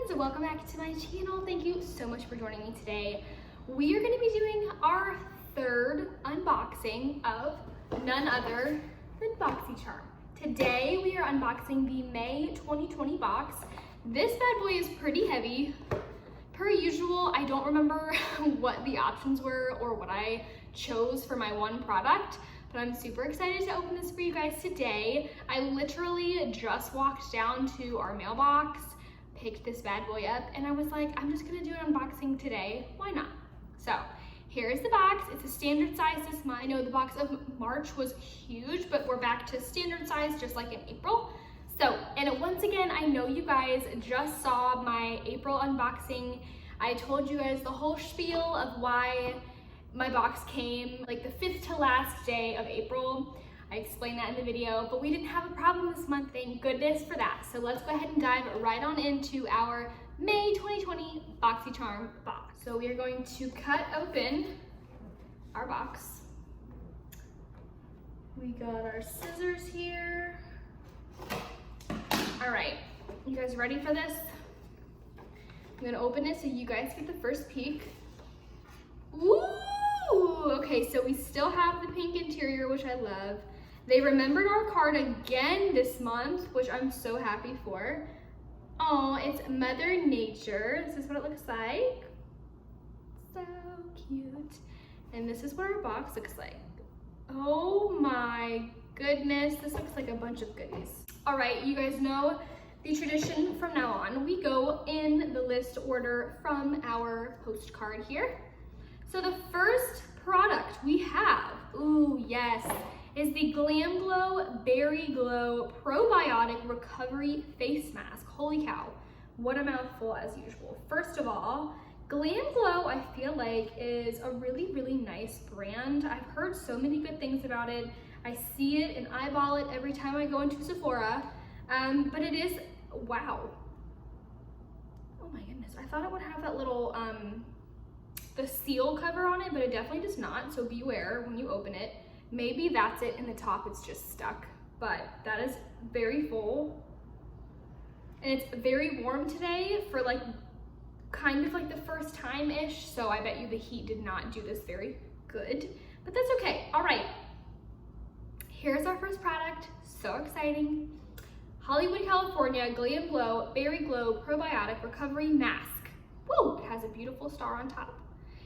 friends, welcome back to my channel. Thank you so much for joining me today. We are going to be doing our third unboxing of none other than BOXYCHARM. Today we are unboxing the May 2020 box. This bad boy is pretty heavy. Per usual, I don't remember what the options were or what I chose for my one product, but I'm super excited to open this for you guys today. I literally just walked down to our mailbox, picked this bad boy up, and I was like, I'm just gonna do an unboxing today. Why not? So here's the box. It's a standard size this month. I know the box of March was huge, but we're back to standard size just like in April. So, and once again, I know you guys just saw my April unboxing. I told you guys the whole spiel of why my box came like the 5th to last day of April. I explained that in the video, but we didn't have a problem this month, thank goodness for that. So let's go ahead and dive right on into our May 2020 BOXYCHARM box. So we are going to cut open our box. We got our scissors here. All right, you guys ready for this? I'm gonna open it so you guys get the first peek. Ooh! Okay, so we still have the pink interior, which I love. They remembered our card again this month, which I'm so happy for. Oh, it's Mother Nature. This is what it looks like. So cute. And this is what our box looks like. Oh my goodness, this looks like a bunch of goodies. All right, you guys know the tradition from now on. We go in the list order from our postcard here. So the first product we have, ooh yes, is the Glam Glow Berry Glow Probiotic Recovery Face Mask. Holy cow, what a mouthful as usual. First of all, Glam Glow I feel like is a really, really nice brand. I've heard so many good things about it. I see it and eyeball it every time I go into Sephora, but it is, wow. Oh my goodness, I thought it would have that little, the seal cover on it, but it definitely does not, so beware when you open it. Maybe that's it, and the top it's just stuck, but that is very full. And it's very warm today for like, kind of like the first time-ish, so I bet you the heat did not do this very good, but that's okay. All right, here's our first product, so exciting. Hollywood, California, Glam Glow Berry Glow Probiotic Recovery Mask. Woo, it has a beautiful star on top.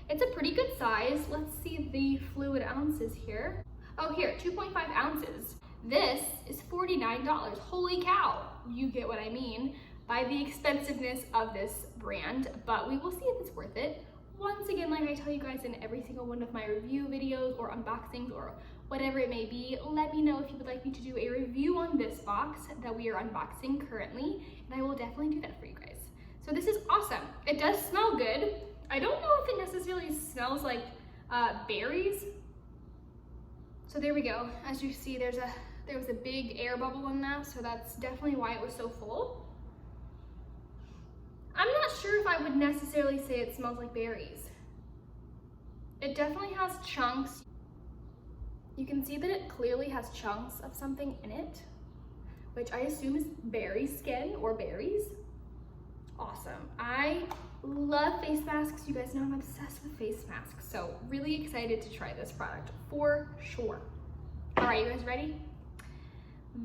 It's a pretty good size. Let's see the fluid ounces here. Oh, here, 2.5 ounces. This is $49. Holy cow, you get what I mean by the expensiveness of this brand, but we will see if it's worth it. Once again, like I tell you guys in every single one of my review videos or unboxings or whatever it may be, let me know if you would like me to do a review on this box that we are unboxing currently, and I will definitely do that for you guys. So this is awesome. It does smell good. I don't know if it necessarily smells like berries. So there we go. As you see, there was a big air bubble in that, so that's definitely why it was so full. I'm not sure if I would necessarily say it smells like berries. It definitely has chunks. You can see that it clearly has chunks of something in it, which I assume is berry skin or berries. Awesome. I love face masks. You guys know I'm obsessed with face masks, so really excited to try this product for sure. All right, you guys ready?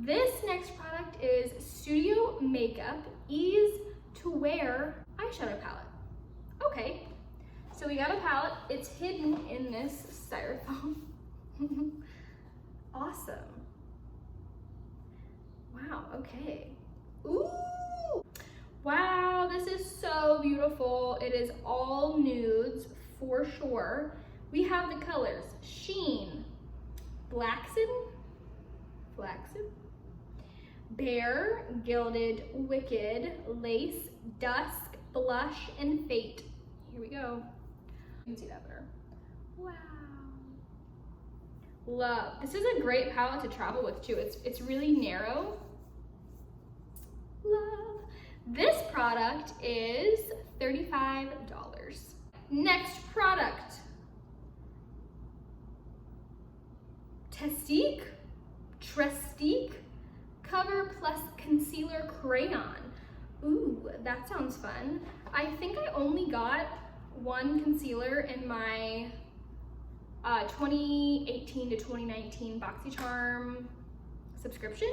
This next product is Studio Makeup Ease to Wear Eyeshadow Palette. Okay, so we got a palette. It's hidden in this styrofoam. Awesome. Wow, okay. Ooh! Wow, this is so beautiful. It is all nudes for sure. We have the colors Sheen, Flaxen, Bare, Gilded, Wicked, Lace, Dusk, Blush, and Fate. Here we go. You can see that better. Wow. Love. This is a great palette to travel with too. It's really narrow. Love. This product is $35. Next product. Trestique Cover Plus Concealer Crayon. Ooh, that sounds fun. I think I only got one concealer in my 2018 to 2019 BOXYCHARM subscription.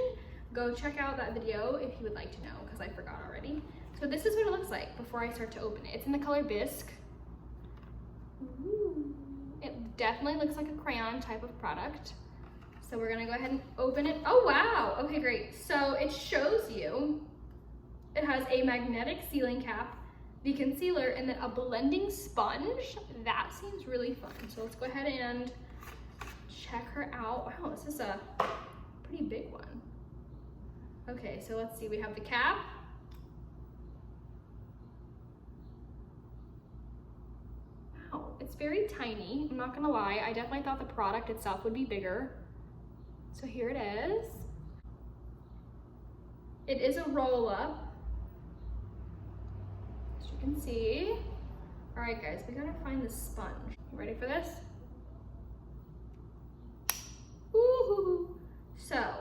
Go check out that video if you would like to know, because I forgot already. So this is what it looks like before I start to open it. It's in the color Bisque. Ooh. It definitely looks like a crayon type of product. So we're gonna go ahead and open it. Oh wow, okay great. So it shows you, it has a magnetic sealing cap, the concealer, and then a blending sponge. That seems really fun. So let's go ahead and check her out. Wow, this is a pretty big one. Okay, so let's see, we have the cap. Wow, it's very tiny, I'm not gonna lie. I definitely thought the product itself would be bigger. So here it is. It is a roll up, as you can see. All right guys, we gotta find the sponge. You ready for this? Ooh. So,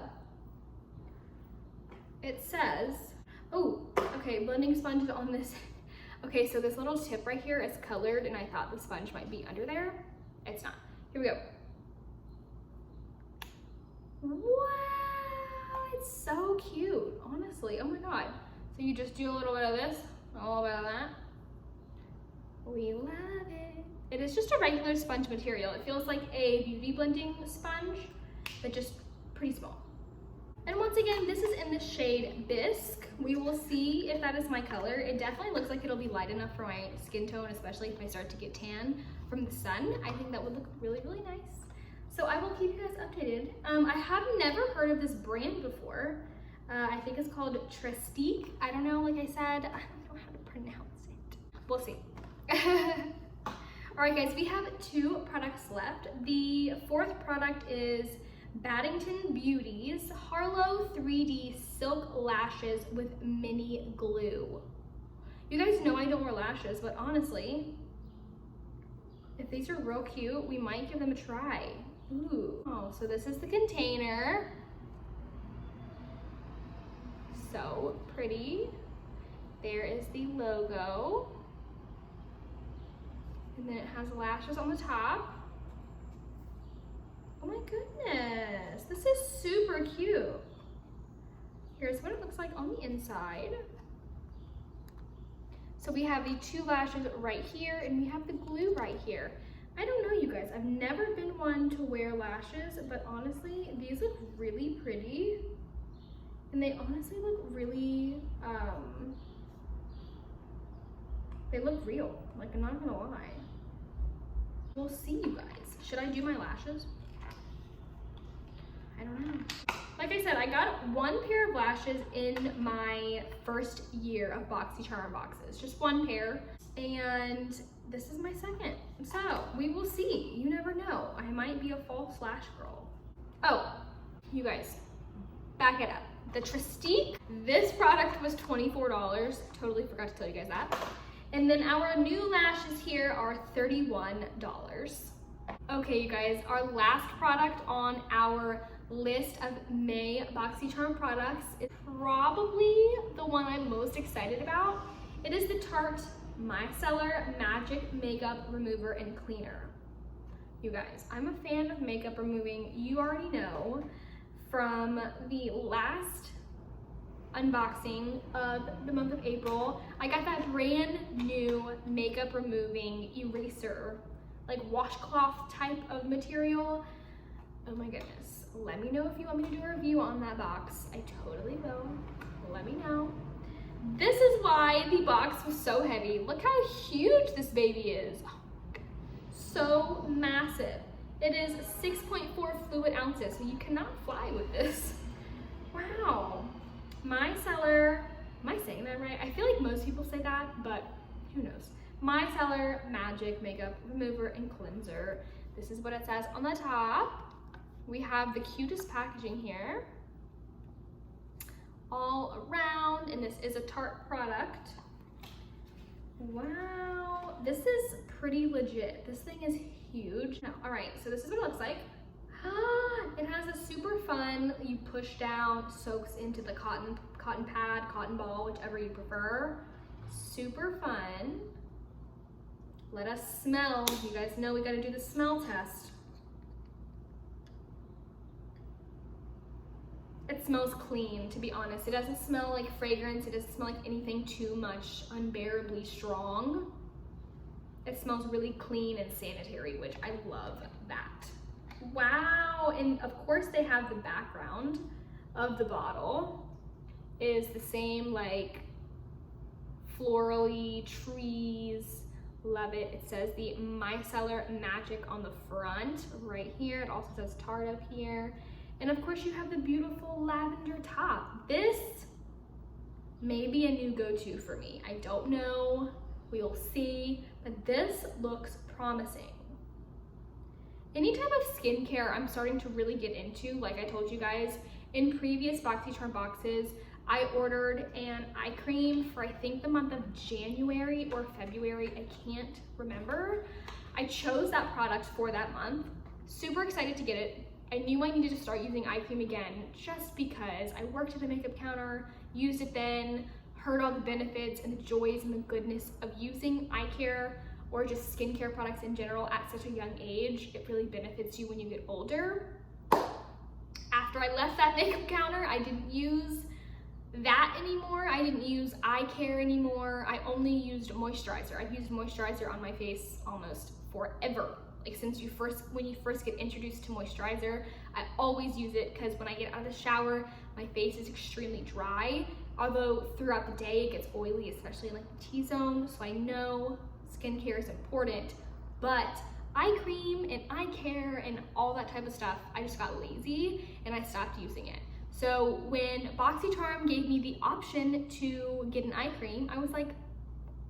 it says, oh, okay, blending sponge is on this. Okay, so this little tip right here is colored and I thought the sponge might be under there. It's not. Here we go. Wow, it's so cute, honestly. Oh my god. So you just do a little bit of this, a little bit of that. We love it. It is just a regular sponge material. It feels like a beauty blending sponge, but just pretty small. And once again, this is in the shade Bisque. We will see if that is my color. It definitely looks like it'll be light enough for my skin tone, especially if I start to get tan from the sun. I think that would look really, really nice. So I will keep you guys updated. I have never heard of this brand before. I think it's called Trestique. I don't know, like I said, I don't know how to pronounce it. We'll see. All right guys, we have 2 products left. The 4th product is Baddington Beauty's Harlow 3D Silk Lashes with Mini Glue. You guys know I don't wear lashes, but honestly, if these are real cute, we might give them a try. Ooh. Oh, so this is the container. So pretty. There is the logo. And then it has lashes on the top. Oh my goodness, this is super cute. Here's what it looks like on the inside. So we have the 2 lashes right here and we have the glue right here. I don't know, you guys, I've never been one to wear lashes, but honestly, these look really pretty. And they honestly look really, they look real, like I'm not gonna lie. We'll see, you guys. Should I do my lashes? I don't know. Like I said, I got 1 pair of lashes in my first year of BOXYCHARM boxes, just 1 pair. And this is my 2nd. So we will see, you never know. I might be a false lash girl. Oh, you guys, back it up. The Trestique, this product was $24. Totally forgot to tell you guys that. And then our new lashes here are $31. Okay, you guys, our last product on our list of May BOXYCHARM products is probably the one I'm most excited about. It is the Tarte Micellar Magic Makeup Remover and Cleaner. You guys, I'm a fan of makeup removing. You already know from the last unboxing of the month of April, I got that brand new makeup removing eraser, like washcloth type of material. Oh my goodness. Let me know if you want me to do a review on that box. I totally will. Let me know. This is why the box was so heavy. Look how huge this baby is. Oh, so massive. It is 6.4 fluid ounces, so you cannot fly with this. Wow. Micellar, am I saying that right? I feel like most people say that, but who knows. Micellar Magic Makeup Remover and Cleanser. This is what it says on the top. We have the cutest packaging here all around, and this is a Tarte product. Wow, this is pretty legit. This thing is huge. Now, all right, so this is what it looks like. It has a super fun, you push down, soaks into the cotton pad, cotton ball, whichever you prefer. Super fun. Let us smell. You guys know we gotta do the smell test. It smells clean, to be honest. It doesn't smell like fragrance. It doesn't smell like anything too much unbearably strong. It smells really clean and sanitary, which I love that. Wow, and of course they have the background of the bottle is the same like florally trees. Love it. It says the micellar magic on the front right here. It also says tart up here. And of course you have the beautiful lavender top. This may be a new go-to for me. I don't know, we'll see, but this looks promising. Any type of skincare I'm starting to really get into, like I told you guys, in previous BOXYCHARM boxes, I ordered an eye cream for I think the month of January or February, I can't remember. I chose that product for that month. Super excited to get it. I knew I needed to start using eye cream again just because I worked at a makeup counter, used it then, heard all the benefits and the joys and the goodness of using eye care or just skincare products in general at such a young age. It really benefits you when you get older. After I left that makeup counter, I didn't use that anymore. I didn't use eye care anymore. I only used moisturizer. I've used moisturizer on my face almost forever. Like since when you first get introduced to moisturizer, I always use it because when I get out of the shower, my face is extremely dry. Although throughout the day it gets oily, especially in like the T-zone. So I know skincare is important, but eye cream and eye care and all that type of stuff, I just got lazy and I stopped using it. So when BOXYCHARM gave me the option to get an eye cream, I was like,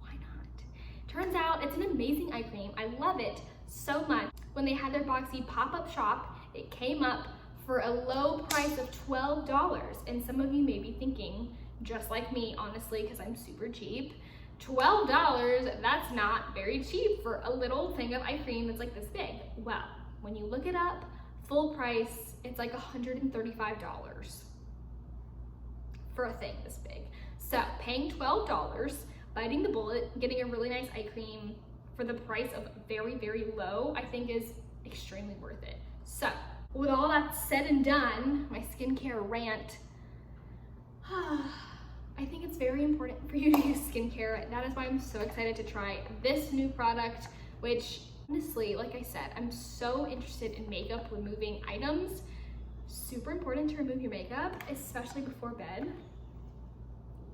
why not? Turns out it's an amazing eye cream. I love it so much. When they had their Boxy pop-up shop, it came up for a low price of $12. And some of you may be thinking, just like me, honestly, because I'm super cheap, $12, that's not very cheap for a little thing of eye cream that's like this big. Well, when you look it up, full price, it's like $135 for a thing this big. So paying $12, biting the bullet, getting a really nice eye cream for the price of very, very low, I think is extremely worth it. So with all that said and done, my skincare rant, I think it's very important for you to use skincare. That is why I'm so excited to try this new product, which honestly, like I said, I'm so interested in makeup removing items. Super important to remove your makeup, especially before bed.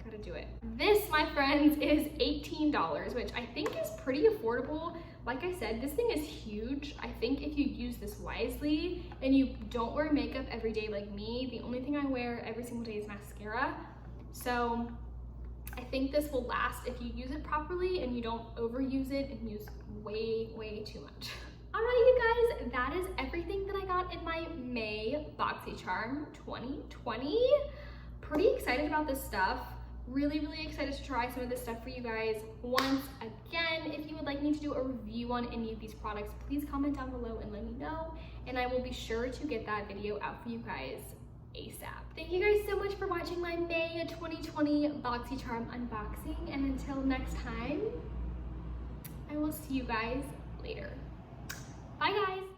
Gotta do it. This, my friends, is $18, which I think is pretty affordable. Like I said, this thing is huge. I think if you use this wisely and you don't wear makeup every day like me, the only thing I wear every single day is mascara. So I think this will last if you use it properly and you don't overuse it and use way, way too much. Alright, you guys, that is everything that I got in my May BOXYCHARM 2020. Pretty excited about this stuff. Really, really excited to try some of this stuff for you guys. Once again, if you would like me to do a review on any of these products, please comment down below and let me know, and I will be sure to get that video out for you guys ASAP. Thank you guys so much for watching my May 2020 BOXYCHARM unboxing, and until next time, I will see you guys later. Bye guys!